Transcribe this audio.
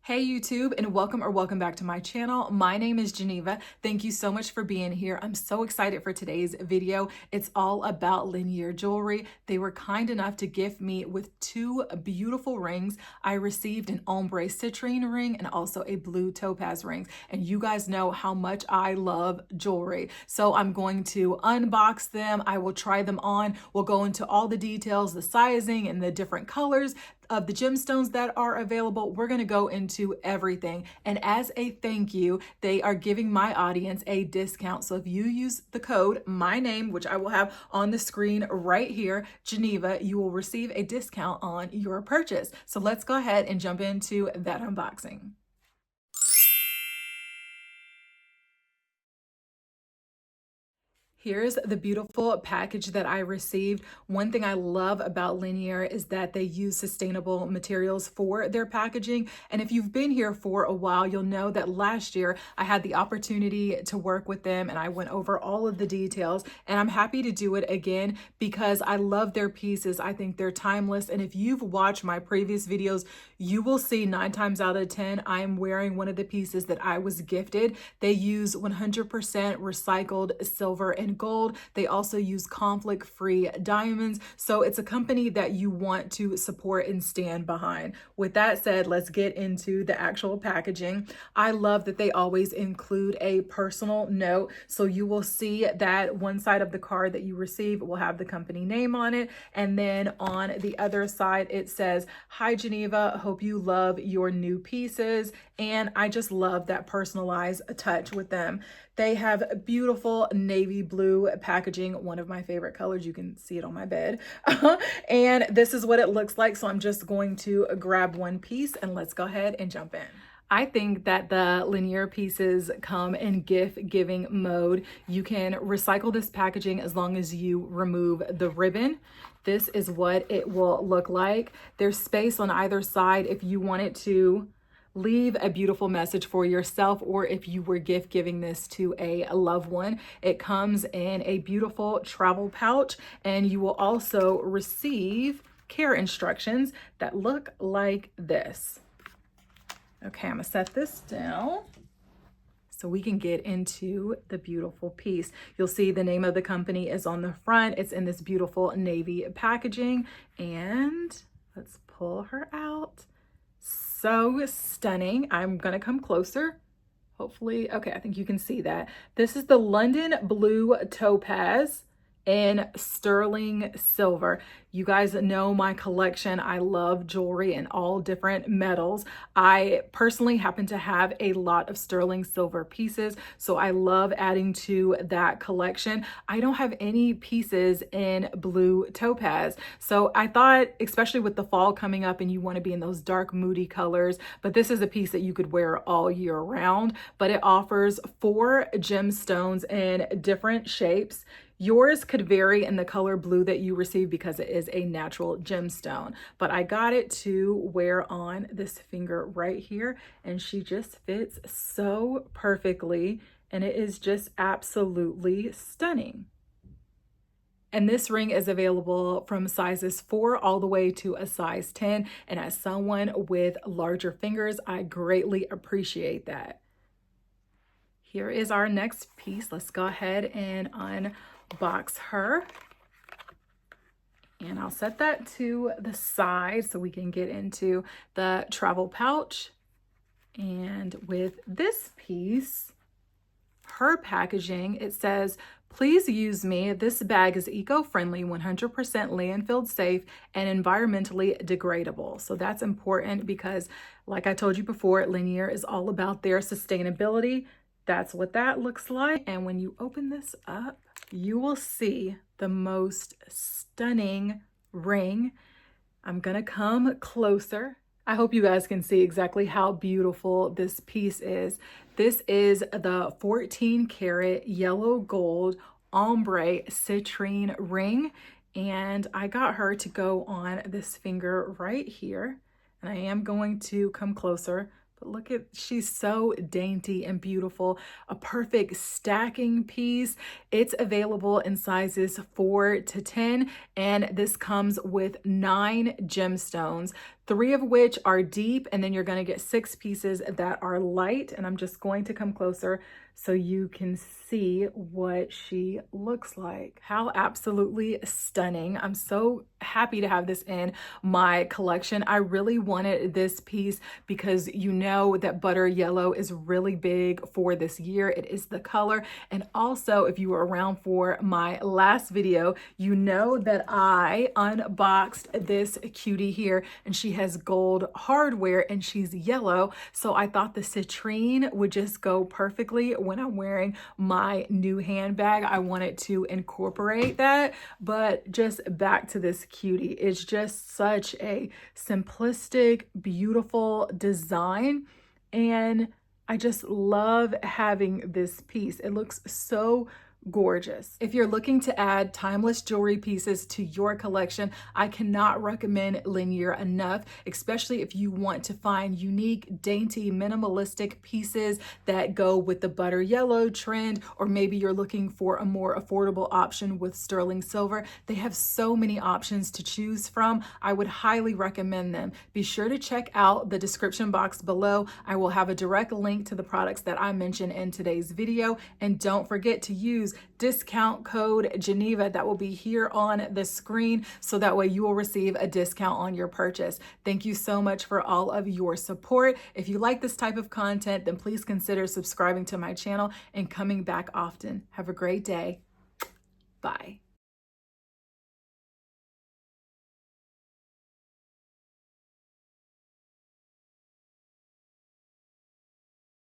Hey YouTube, and welcome back to my channel. My name is Geneva. Thank you so much for being here. I'm so excited for today's video. It's all about Linjer jewelry. They were kind enough to gift me with two beautiful rings. I received an Ombre Citrine Ring and also a blue Topaz ring. And you guys know how much I love jewelry. So I'm going to unbox them. I will try them on. We'll go into all the details, the sizing and the different colors of the gemstones that are available. We're going to go into everything. And as a thank you, they are giving my audience a discount. So if you use the code, my name, which I will have on the screen right here, Geneva, you will receive a discount on your purchase. So let's go ahead and jump into that unboxing. Here's the beautiful package that I received. One thing I love about Linjer is that they use sustainable materials for their packaging. And if you've been here for a while, you'll know that last year I had the opportunity to work with them and I went over all of the details. And I'm happy to do it again because I love their pieces. I think they're timeless. And if you've watched my previous videos, you will see 9 times out of 10, I am wearing one of the pieces that I was gifted. They use 100% recycled silver and gold. They also use conflict-free diamonds. So it's a company that you want to support and stand behind. With that said, let's get into the actual packaging. I love that they always include a personal note. So you will see that one side of the card that you receive will have the company name on it. And then on the other side, it says, "Hi Geneva, hope you love your new pieces." And I just love that personalized touch with them. They have beautiful navy blue packaging, one of my favorite colors. You can see it on my bed. And this is what it looks like. So I'm just going to grab one piece and let's go ahead and jump in. I think that the Linjer pieces come in gift giving mode. You can recycle this packaging as long as you remove the ribbon. This is what it will look like. There's space on either side if you wanted to leave a beautiful message for yourself, or if you were gift giving this to a loved one. It comes in a beautiful travel pouch, and you will also receive care instructions that look like this. Okay, I'm gonna set this down so we can get into the beautiful piece. You'll see the name of the company is on the front. It's in this beautiful navy packaging, and let's pull her out. So stunning. I'm gonna come closer. Hopefully, okay, I think you can see that. This is the London Blue Topaz in sterling silver. You guys know my collection. I love jewelry in all different metals. I personally happen to have a lot of sterling silver pieces, so I love adding to that collection. I don't have any pieces in blue topaz, so I thought, especially with the fall coming up and you want to be in those dark moody colors, but this is a piece that you could wear all year round. But it offers 4 gemstones in different shapes. Yours could vary in the color blue that you receive because it is a natural gemstone, but I got it to wear on this finger right here, and she just fits so perfectly, and it is just absolutely stunning. And this ring is available from sizes 4 all the way to a size 10, and as someone with larger fingers, I greatly appreciate that. Here is our next piece. Let's go ahead and unbox her. And I'll set that to the side so we can get into the travel pouch. And with this piece, her packaging, it says, "Please use me. This bag is eco-friendly, 100% landfill safe, and environmentally degradable." So that's important because, like I told you before, Linjer is all about their sustainability. That's what that looks like. And when you open this up, you will see the most stunning ring. I'm gonna come closer. I hope you guys can see exactly how beautiful this piece is. This is the 14 karat yellow gold ombre citrine ring. And I got her to go on this finger right here. And I am going to come closer. But look at, she's so dainty and beautiful. A perfect stacking piece. It's available in sizes 4 to 10, and this comes with 9 gemstones. 3 of which are deep, and then you're going to get 6 pieces that are light. And I'm just going to come closer so you can see what she looks like. How absolutely stunning. I'm so happy to have this in my collection. I really wanted this piece because you know that butter yellow is really big for this year. It is the color. And also, if you were around for my last video, you know that I unboxed this cutie here, and she has gold hardware and she's yellow. So I thought the citrine would just go perfectly when I'm wearing my new handbag. I wanted to incorporate that. But just back to this cutie, it's just such a simplistic, beautiful design, and I just love having this piece. It looks so gorgeous. If you're looking to add timeless jewelry pieces to your collection, I cannot recommend Linjer enough, especially if you want to find unique, dainty, minimalistic pieces that go with the butter yellow trend, or maybe you're looking for a more affordable option with sterling silver. They have so many options to choose from. I would highly recommend them. Be sure to check out the description box below. I will have a direct link to the products that I mentioned in today's video, and don't forget to use discount code Geneva that will be here on the screen, so that way you will receive a discount on your purchase. Thank you so much for all of your support. If you like this type of content, then please consider subscribing to my channel and coming back often. Have a great day. Bye.